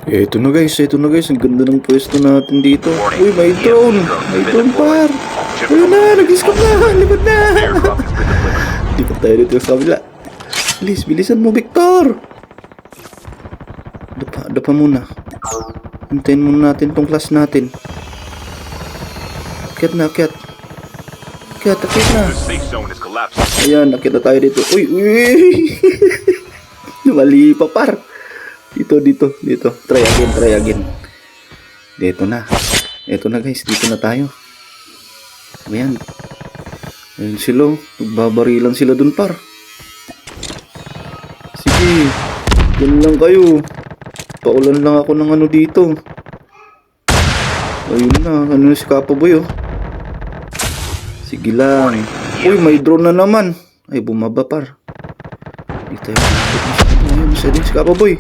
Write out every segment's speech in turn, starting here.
Ito na guys, ang ganda ng pwesto natin dito. Uy, may drone par. Ayun na, nag-escape na, libad na. Lipat tayo dito sa kabila. Please, bilisan mo, Victor. Dapa muna. Hintayin muna natin tong class natin. Akyat na. Ayan, akyat na tayo dito. Uy. Mali pa, par. Dito. Try again. Dito na. Ito na guys, dito na tayo. Ayan. Ayun sila. Nagbabarilan sila dun, par. Sige. Yan lang kayo. Paulan lang ako ng ano dito. Ayun na. Ano si Kapaboy, oh. Sige lang. Uy, may drone na naman. Ay, bumaba, par. Dito tayo. Ayun, isa din si Kapaboy.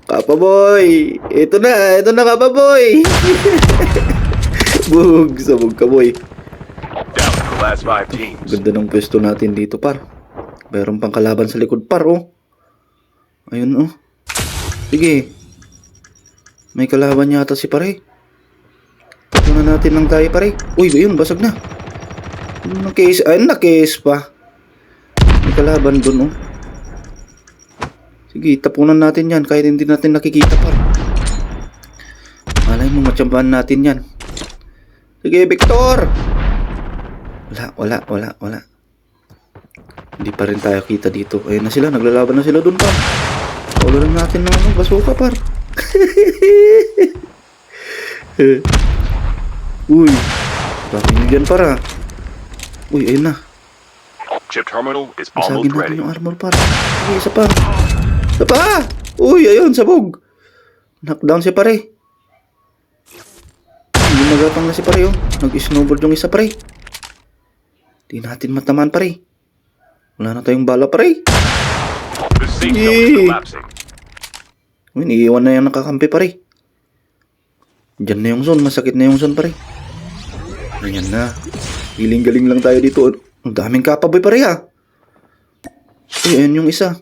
Kapaboy! Ito na Kapaboy! Sabog ka, boy. Ganda ng pwesto natin dito, par. Mayroon pang kalaban sa likod, par, oh. Ayun, oh. Sige. May kalaban yata si pare. Patunan natin lang tayo, pare. Uy, ayun, basag na. Nakis pa. May kalaban dun, oh. Sige, tapunan natin yan kahit hindi natin nakikita, par. Malay mo, matsambahan natin yan. Sige, Victor! Wala. Hindi pa rin tayo kita dito. Ayun na sila, naglalaban na sila dun, par. Paulan natin ng basuka, par. Uy, bakit nyo dyan, para? Uy, ayun na. Chip terminal is almost Masagin ready. natin yung armor, par. Sige, isa pa. Uy, ayun, sabog. Knockdown si pare. Hindi nagatang na si pare, oh. Nag-snowboard yung isa, pare. Di natin matamaan, pare. Wala na tayong bala, pare. The safe zone is collapsing. Uy, iiwan na yung nakakampi, pare. Diyan na yung zone. Masakit na yung zone, pare. Ayan na. Galing lang tayo dito. Ang daming Kapaboy, pare, ha. Uy, ayun yung isa.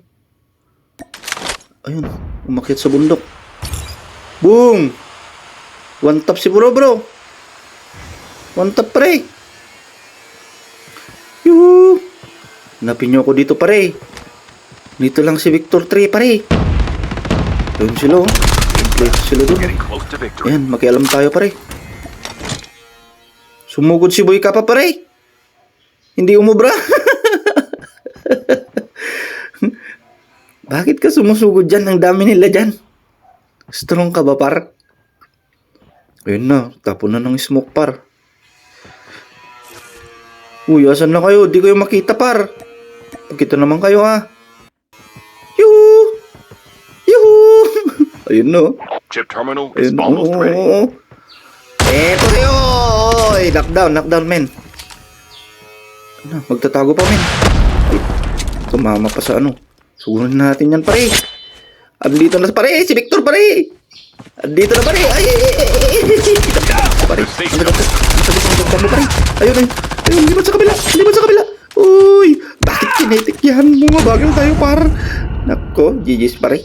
Ayun, umakyat sa bundok. Boom! One tap si bro. One tap, pare. Yuhu! Hanapin nyo ako dito, pare. Dito lang si Victor 3, pare. Ayun sila, oh. Sila doon. Ayan, makialam tayo, pare. Sumugod si Boy Kapa, pare. Hindi umubra. Bakit ka sumusugod dyan? Ang dami nila dyan. Strong ka ba, par? Ayun na, tapon na ng smoke, par. Uy, asan na kayo? Di kayo makita, par. Pagkita naman kayo, ha. Yuhu! Ayun na. Chip terminal is almost ready. Eto kayo! Oy, knockdown, men. Ano, magtatago pa, men. Ay, tumama pa sa ano. Sugurin natin yan, pare. Andito na, pare. Si Victor, pare. Andito na, pare. Ay. Pare. Pare. Ayun. Libat sa kabila. Uy. Bakit kinetic yan? Bumabagal tayo, par. Nako, GG's, pare.